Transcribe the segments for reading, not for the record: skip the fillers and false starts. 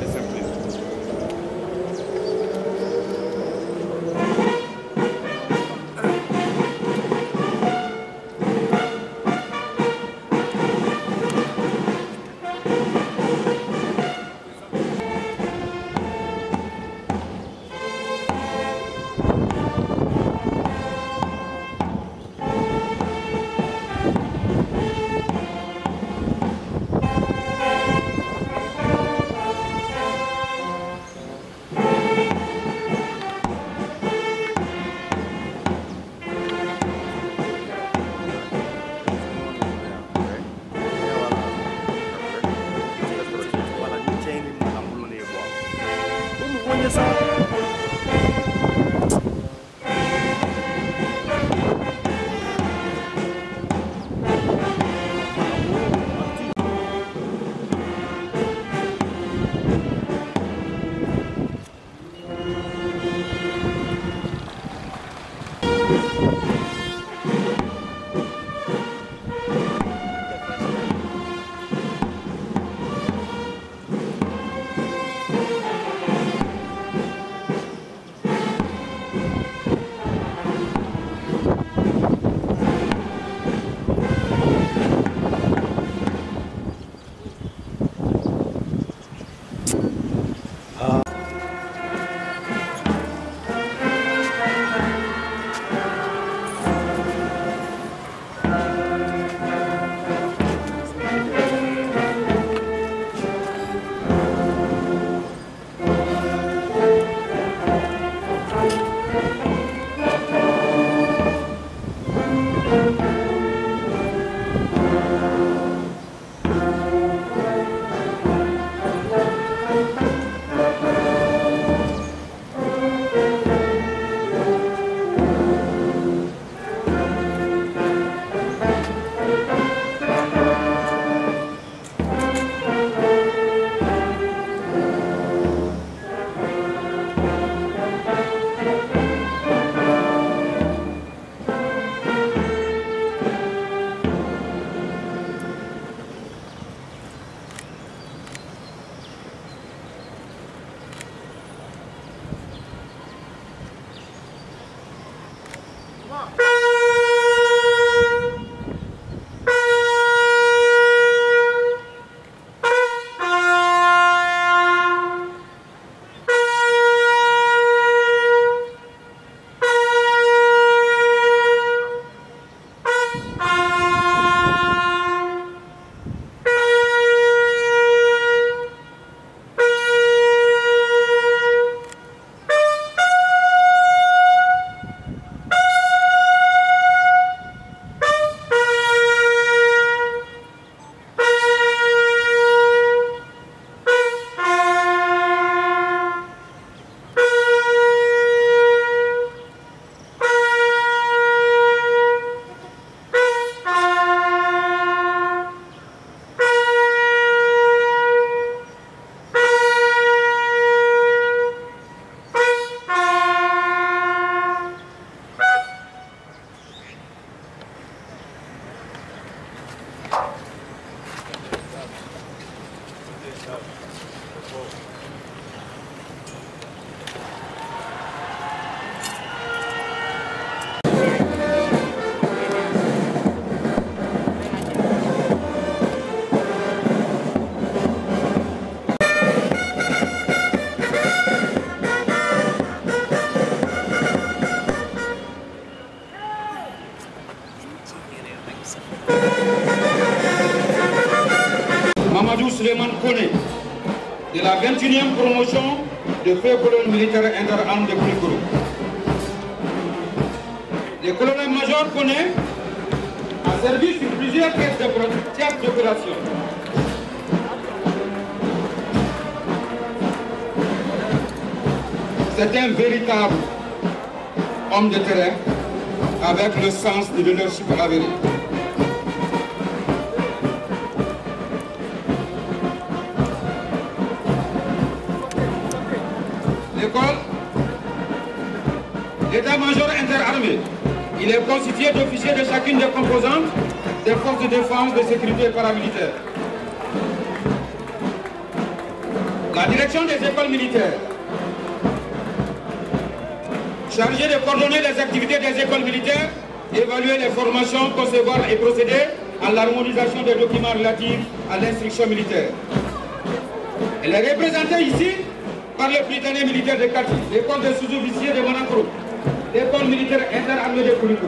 des surprises. Mamadou Suleiman Kone, de la 21e promotion de feu colonne militaire interarmes de Koulikoro. Le colonel-major Kone a servi sur plusieurs théâtres d'opération. C'est un véritable homme de terrain avec le sens de leadership avéré. L'état-major interarmé, il est constitué d'officiers de chacune des composantes des forces de défense, de sécurité et paramilitaires. La direction des écoles militaires, chargée de coordonner les activités des écoles militaires, évaluer les formations, concevoir et procéder à l'harmonisation des documents relatifs à l'instruction militaire. Elle est représentée ici par le Britannique militaire de Kati, l'école des sous-officiers de Monaco, l'école militaire interarmée de Koulikou.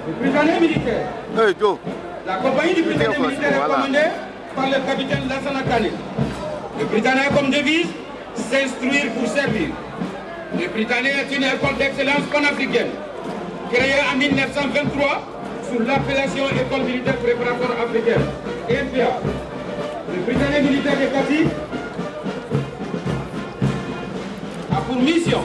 Le Britannique militaire, la compagnie du Britannique militaire est commandée par le capitaine Lassana Kane. Le Britannique a comme devise s'instruire pour servir. Le Britannique est une école d'excellence panafricaine, créée en 1923 sous l'appellation École militaire préparatoire africaine, EMPA. Le Britannique militaire de Kati a pour mission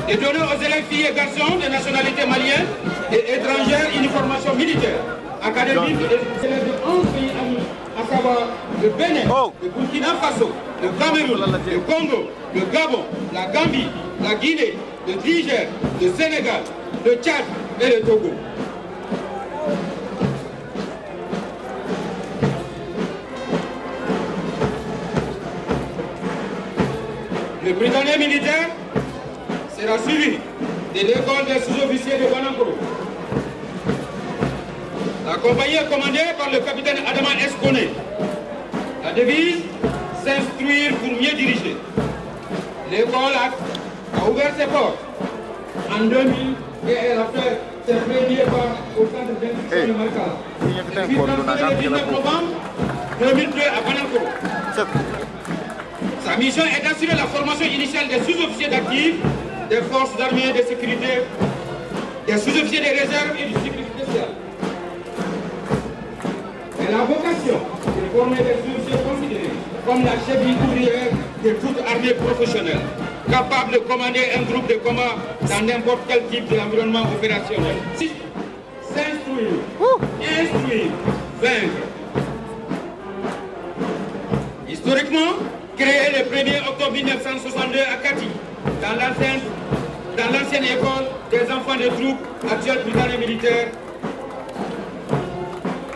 de donner aux élèves filles et garçons de nationalité malienne et étrangère une formation militaire, académique et des élèves de 11 pays amis, à savoir le Bénin, le Burkina Faso, le Cameroun, le Congo, le Gabon, la Gambie, la Guinée, le Niger, le Sénégal, le Tchad et le Togo. Le Britannique militaire sera suivi de l'école des sous-officiers de Banankoro. La compagnie est commandée par le capitaine Adama Escone. La devise, s'instruire pour mieux diriger. L'école a ouvert ses portes en 2000 et elle a fait ses premiers pas au centre d'instruction de Malkala. Depuis le 19 novembre 2002 à Banankoro. Sa mission est d'assurer la formation initiale des sous-officiers d'actifs, des forces armées de sécurité, des sous-officiers de réserve et du sécurité spéciale. Elle a vocation de former des sous-officiers considérés comme la chefferie ouvrière de toute armée professionnelle, capable de commander un groupe de combat dans n'importe quel type d'environnement opérationnel. S'instruire, instruire, vaincre. Historiquement, créé le 1er octobre 1962 à Kati, dans l'ancienne école des enfants de troupes actuelle Britannique militaire.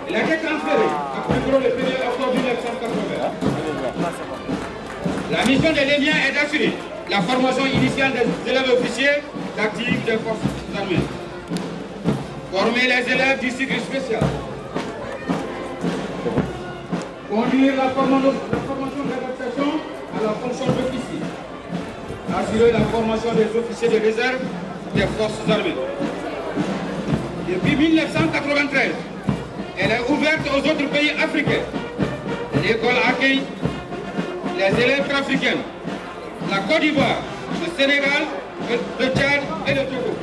Il a été transféré à Koulikou le 1er octobre 1980. La mission de l'ENIA est d'assurer la formation initiale des élèves officiers d'actifs des forces armées. Former les élèves du cycle spécial. Conduire la formation d'adaptation à la fonction d'officier. Assurer la formation des officiers de réserve des forces armées. Depuis 1993, elle est ouverte aux autres pays africains. L'école accueille les élèves africains, la Côte d'Ivoire, le Sénégal, le Tchad et le Togo.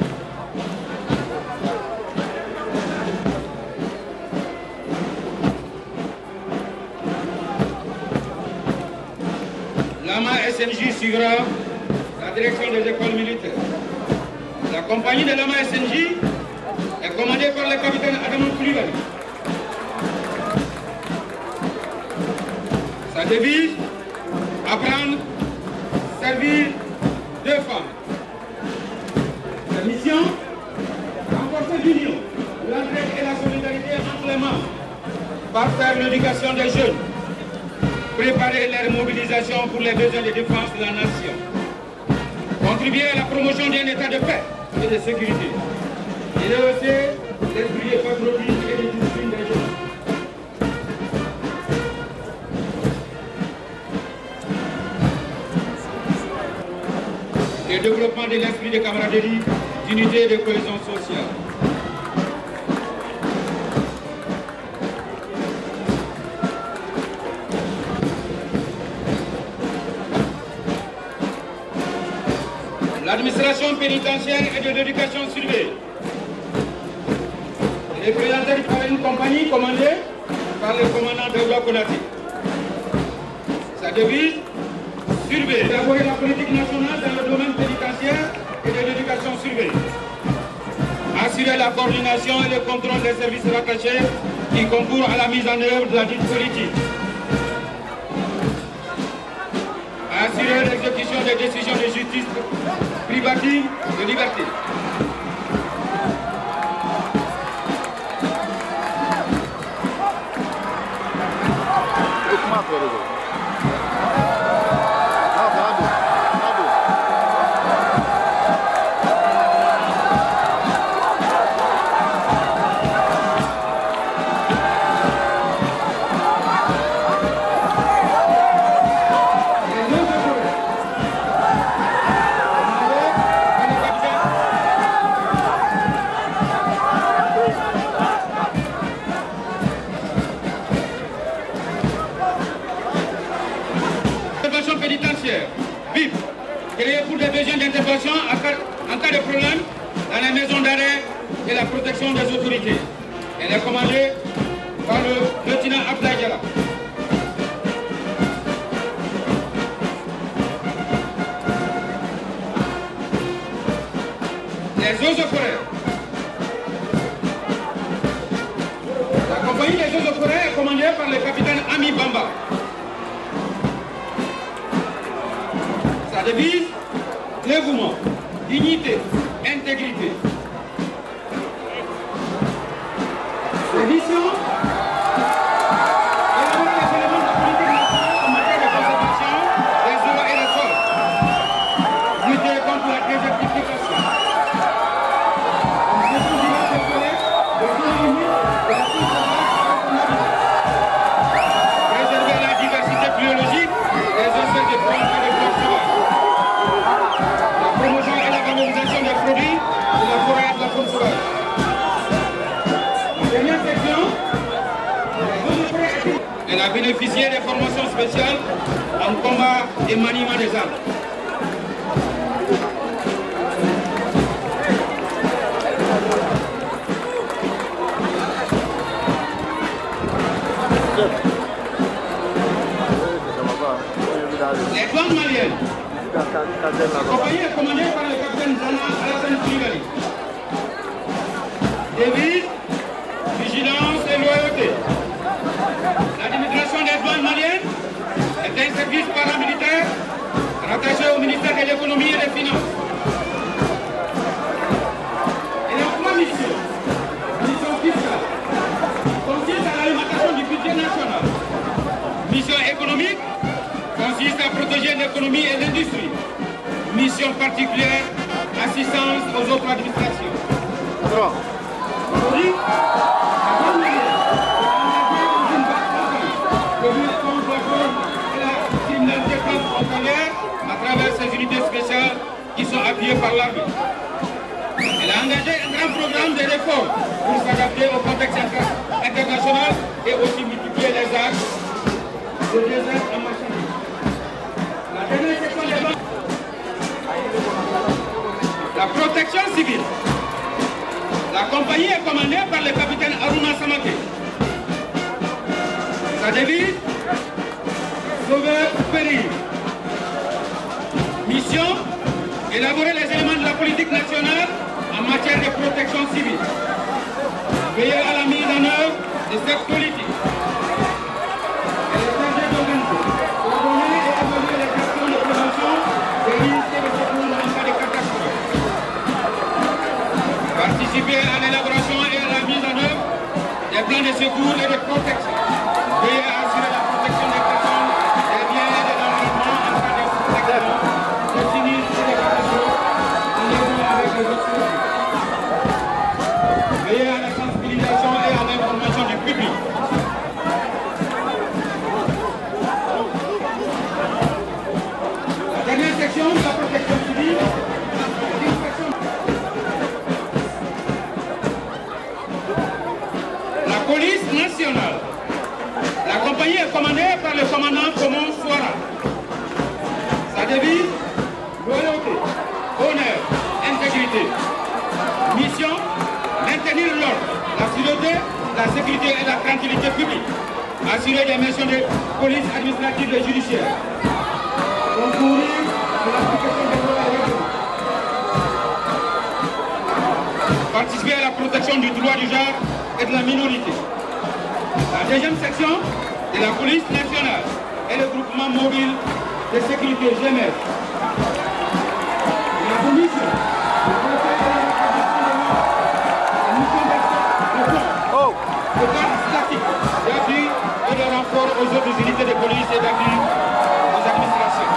Lama SNJ suivra la direction des écoles militaires. La compagnie de Lama SNJ est commandée par le capitaine Adama Koulibaly. Sa devise, apprendre, servir, défendre. Sa mission, renforcer l'union, l'entraide et la solidarité entre les membres, parfaire l'éducation des jeunes, préparer leur mobilisation pour les besoins de défense de la nation, contribuer à la promotion d'un état de paix et de sécurité, et rehausser l'esprit de patriotisme et de discipline des jeunes. Le développement de l'esprit de camaraderie, d'unité et de cohésion sociale. L'administration pénitentiaire et de l'éducation surveillée. Elle est présentée par une compagnie commandée par le commandant Daouda Konaté. Sa devise, surveiller, élaborer la politique nationale dans le domaine pénitentiaire et de l'éducation surveillée. Assurer la coordination et le contrôle des services rattachés qui concourent à la mise en œuvre de la dite politique. Assurer l'exécution des décisions de justice privatives de liberté. BIP, créé pour des besoins d'intervention en cas de problème dans les maisons d'arrêt et la protection des autorités. Elle est commandée par le lieutenant Abdoulaye Diarra. Les eaux et forêts. La compagnie des eaux et forêts est commandée par le capitaine Ami Bamba. Sa devise, dévouement, dignité, intégrité. Ses missions, élaborer les éléments de la politique nationale en matière de conservation des eaux et des sols, lutter contre la désertification, la gestion diverses des forêts, des zones humides et la conservation, préserver la diversité biologique des espèces de plantes et de fleurs sauvages. Promotion et la valorisation des produits de la forêt et de la faune sauvage. La dernière section, elle a bénéficié des formations spéciales en combat et maniement des armes. Les douanes maliennes. La compagnie est commandée par le capitaine Zana Alassane Koulibaly. Devise, vigilance et loyauté. L'administration des douanes maliennes est un service paramilitaire rattaché au ministère de l'économie et des finances. Elle a 3 missions. Mission fiscale, consiste à l'alimentation du budget national. Mission économique, consiste à protéger l'économie et l'industrie. Mission particulière, assistance aux autres administrations. Aujourd'hui, la douane malienne est engagée dans une vaste campagne de lutte contre la fraude et la criminalité transfrontalière à travers ses unités spéciales qui sont appuyées par l'armée. Elle a engagé un grand programme de réformes pour s'adapter au contexte international et aussi multiplier les axes de désert en marchandise. La dernière section des banques. La protection civile. La compagnie est commandée par le capitaine Aruna Samake. Sa devise, sauver ou périr. Mission, élaborer les éléments de la politique nationale en matière de protection civile. Veiller à la mise en œuvre de cette politique. Elle est chargée d'organiser, coordonner et évaluer les actions de prévention des risques et de secours en cas de catastrophe. Participer à l'élaboration et à la mise en œuvre des plans de secours et de protection. Veiller à assurer la protection des personnes, des biens et de l'environnement en cas de protection, de sinistres et de catastrophes en liaison avec les autres services. Veiller à la sensibilisation et à l'information du public. La dernière section de la protection civile. La police nationale. La compagnie est commandée par le commandant Komon Souara. Sa devise, loyauté, honneur, intégrité. Mission, maintenir l'ordre, la sûreté, la sécurité et la tranquillité publique. Assurer des missions de police administrative et judiciaire. Concourir à l'application des lois et règlements. Participer à la protection du droit du genre et de la minorité. La deuxième section de la police nationale est le groupement mobile de sécurité GMS. La commission de garde statique, d'appui et de renfort aux autres unités de police et d'appui aux administrations.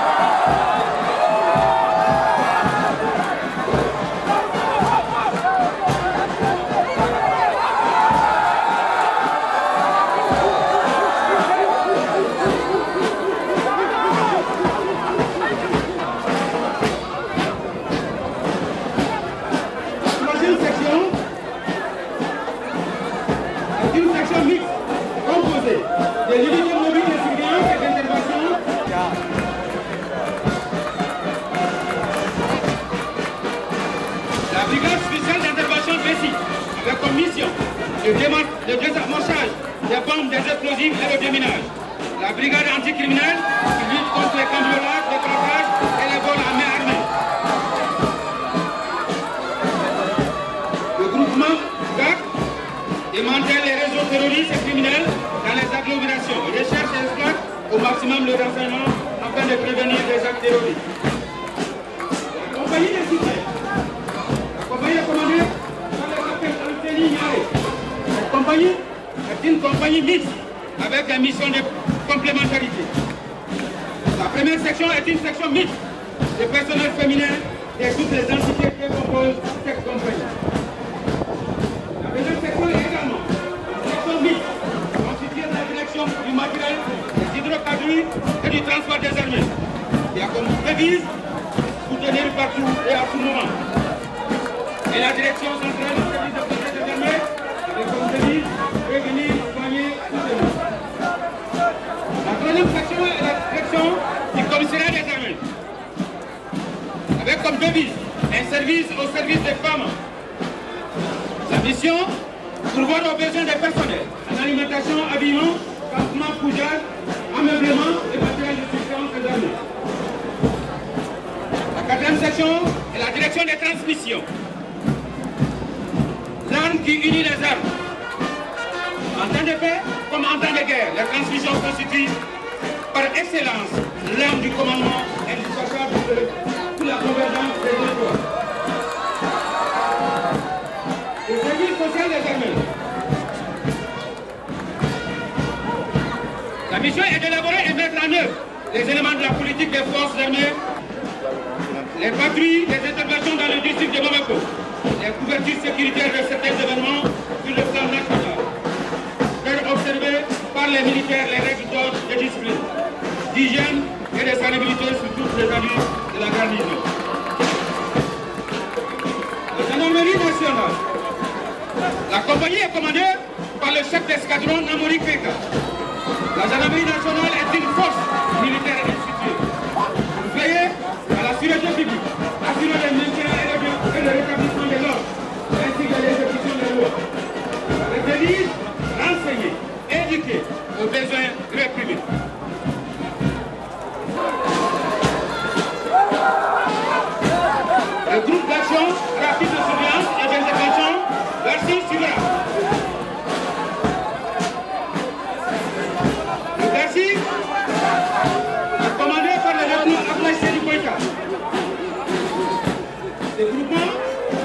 Une section mixte composée des unités mobiles de surveillance et d'intervention. La brigade spéciale d'intervention Bessie, avec comme mission le désamorçage des bombes, des explosifs et le déminage. La brigade anticriminelle qui lutte contre les cambriolages, les braquages et les vols à main armée. Le groupement GAC démantèle les réseaux terroristes et criminels dans les agglomérations, recherche et exploite au maximum le renseignement afin de prévenir les actes terroristes. La compagnie des soutiens, la compagnie est commandée par le capitaine Anthony Niaré. Cette compagnie est une compagnie mixte avec des missions de complémentarité. La première section est une section mixte de personnel féminin et toutes les entités qui composent cette compagnie. La deuxième section est également une section mixte constituée de la direction du matériel, des hydrocarbures et du transport des armées. Il y a comme devise soutenir partout et à tout moment. Et la direction centrale du service de protection des armées avec comme devise prévenir, soigner, soutenir. La troisième section est la direction du commissariat des armées avec comme devise un service au service des femmes. La mission, pourvoir aux besoins des personnels en alimentation, habillement, campement, couchage, ameublement et matériel de subsistance des armées. La quatrième section est la direction des transmissions. L'arme qui unit les armes. En temps de paix comme en temps de guerre, les transmissions constituent par excellence l'arme du commandement indispensable pour la convergence des emplois. Le service social des armées. La mission est d'élaborer et mettre en œuvre les éléments de la politique des forces armées, les patrouilles, les interventions dans le district de Bamako, les couvertures sécuritaires de certains événements sur le plan national, faire observer par les militaires les règles d'ordre de discipline, d'hygiène et de salubrité sur toutes les allures de la garnison. La gendarmerie nationale. La compagnie est commandée par le chef d'escadron Namori Keka. La gendarmerie nationale est une force militaire instituée. Vous veillez à la sûreté publique, assurer le maintien et le rétablissement de l'ordre, ainsi que l'exécution des lois. Les devise, renseigner, éduquer aux besoins réprimés. Le groupe d'action rapide de surveillance et d'intervention version suivra. Le Bercy est commandé par le lieutenant Ablaï Sedi Koïta. Ce groupement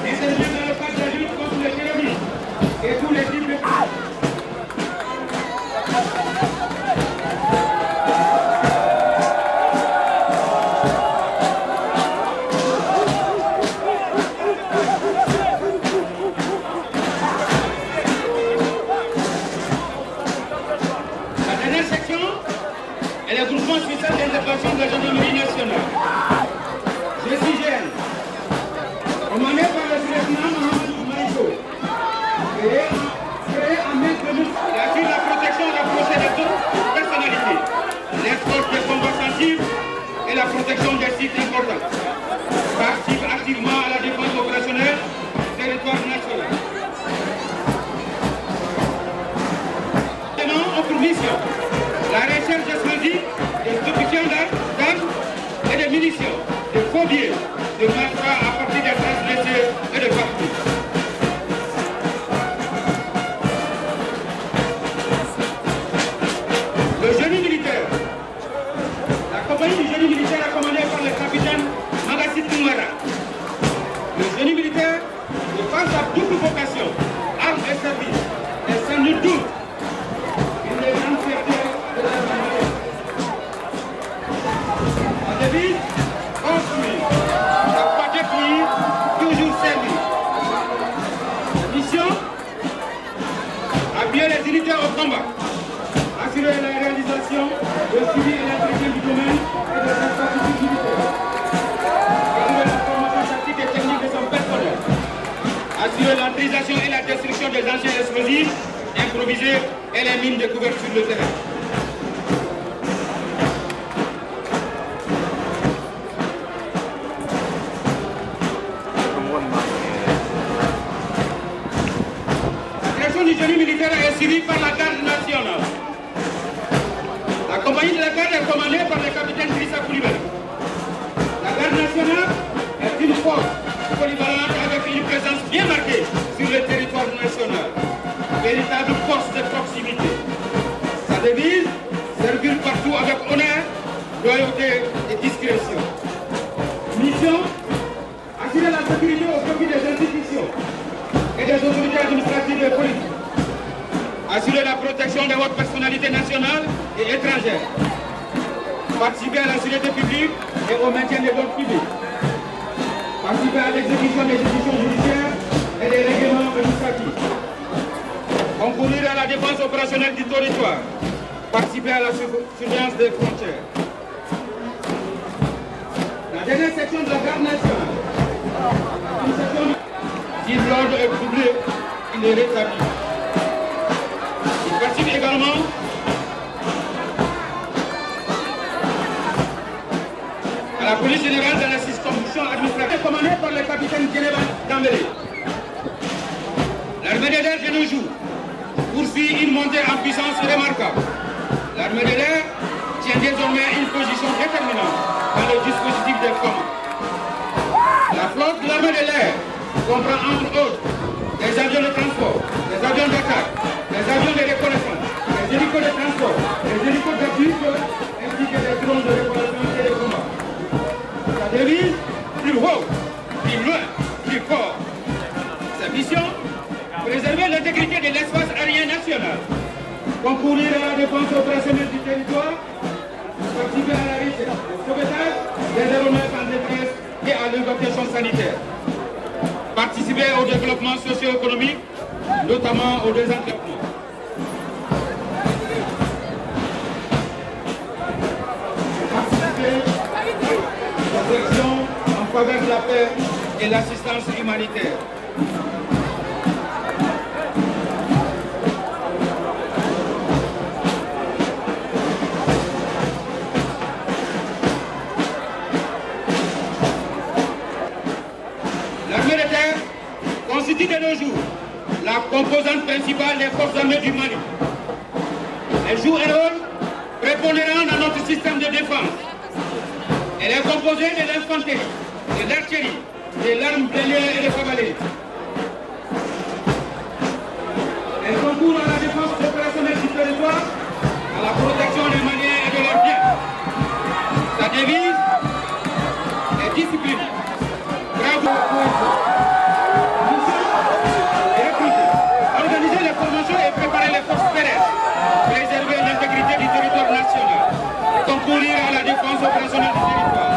intervient dans le cadre de la lutte contre le terrorisme et tous les types de d'intervention de la gendarmerie nationale. GCGN, commandé par le lieutenant Mohamed Maïko, créé en mai 2000, il assure la protection rapprochée de toute personnalité, l'escorte des combats sensibles et la protection des sites importants. Participe activement à la défense opérationnelle du territoire national. Ont pour mission la recherche d'incendies, de stupéfiants d'armes et de munitions, de faux billets, de malfrats à partir des traces blessées et de partout. Le génie militaire. La compagnie du génie militaire est commandée par le capitaine Magassi Toumara. Le génie militaire, de par sa double vocation, armes et services, est sans nul doute une des grandes fiertés de la devise, construire. La pas détruire, toujours servir. Mission, appuyer les unitaires au combat. Assurer la réalisation, le suivi et l'entretien du domaine et de sa stratégie militaire. Assurer la formation tactique et technique de son personnel. Assurer l'utilisation et la destruction des anciens explosifs improvisés et les mines découvertes sur le terrain. La direction du génie militaire est suivie par la garde nationale. La compagnie de la garde est commandée par le capitaine Drissa Koulibaly. La garde nationale est une force polyvalente avec une présence bien marquée sur le territoire national. Véritable force de proximité. Sa devise, servir partout avec honneur, loyauté et discrétion. Mission, assurer la sécurité au profit des institutions et des autorités administratives et politiques. Assurer la protection des hautes personnalités nationales et étrangères. Participer à la sécurité publique et au maintien des ordres publics. Participer à l'exécution des décisions judiciaires et des règlements administratifs. Concourir à la défense opérationnelle du territoire. Participer à la surveillance des frontières. La dernière section de la garde nationale. Une section si l'ordre est troublé, il est rétabli. Il participe également à la police générale de la circonscription administrative commandée par le capitaine Djeneba Dambélé. L'armée de l'air de nos jours poursuit une montée en puissance remarquable. L'armée de l'air tient désormais une position déterminante dans le dispositif des commandes. La flotte de l'armée de l'air comprend entre autres des avions de transport, des avions d'attaque, des avions de reconnaissance, des hélicos de transport, des hélicos d'appui ainsi que des drones de reconnaissance et de combat. Sa devise, plus haut, plus loin, plus fort. Sa mission, préserver l'intégrité de l'espace aérien national, concourir à la défense opérationnelle du territoire, participer à la recherche, au sauvetage des aéronefs en détresse et à l'évacuation sanitaire. Participer au développement socio-économique, notamment au désenclavement. Participer aux actions en faveur de la paix et l'assistance humanitaire. Constitue de nos jours la composante principale des forces armées du Mali. Elle joue un rôle prépondérant dans notre système de défense. Elle est composée de l'infanterie, de l'artillerie, de l'arme plénière et de cavalerie. Elle concourt à la défense opérationnelle du territoire, à la protection des Maliens et de leurs biens. Sa devise est discipline. Bravo. Et préparer les forces terrestres, préserver l'intégrité du territoire national, concourir à la défense opérationnelle du territoire,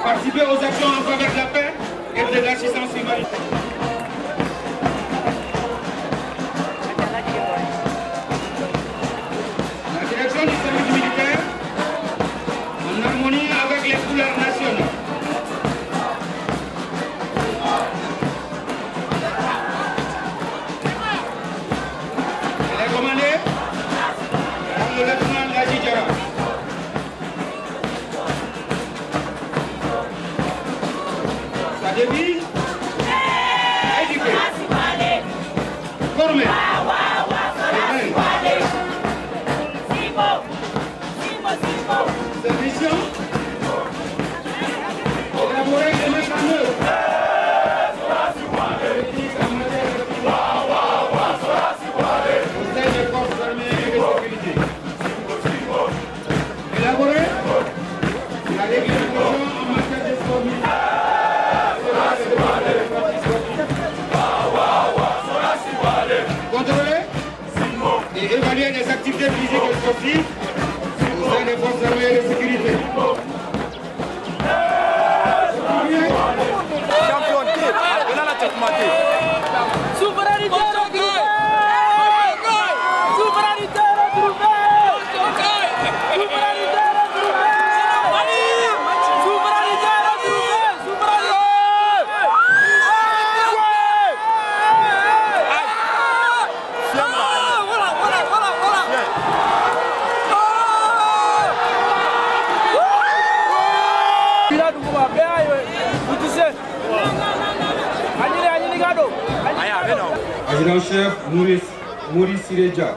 participer aux actions en faveur de la paix et de l'assistance humanitaire. La direction du service militaire, en harmonie avec les couleurs nationales, le lieutenant Laji Diarra. Sa devise, éduquer, former, sa mission, élaborer et mettre en œuvre politique en matière de au sein des forces armées et de sécurité. Élaborer la réglementation en matière de sport militaire. l'adjudant-chef Maurice Sirédia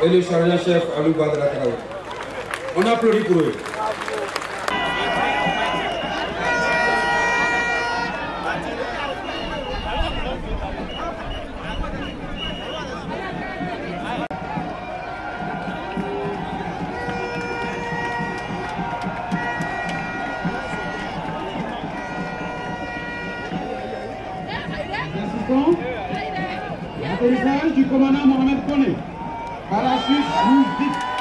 et le chargé-chef Alou Badra Traoré. On applaudit pour eux. L'atterrissage du commandant Mohamed Koné. Par la suite, nous dites.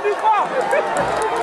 Amigo!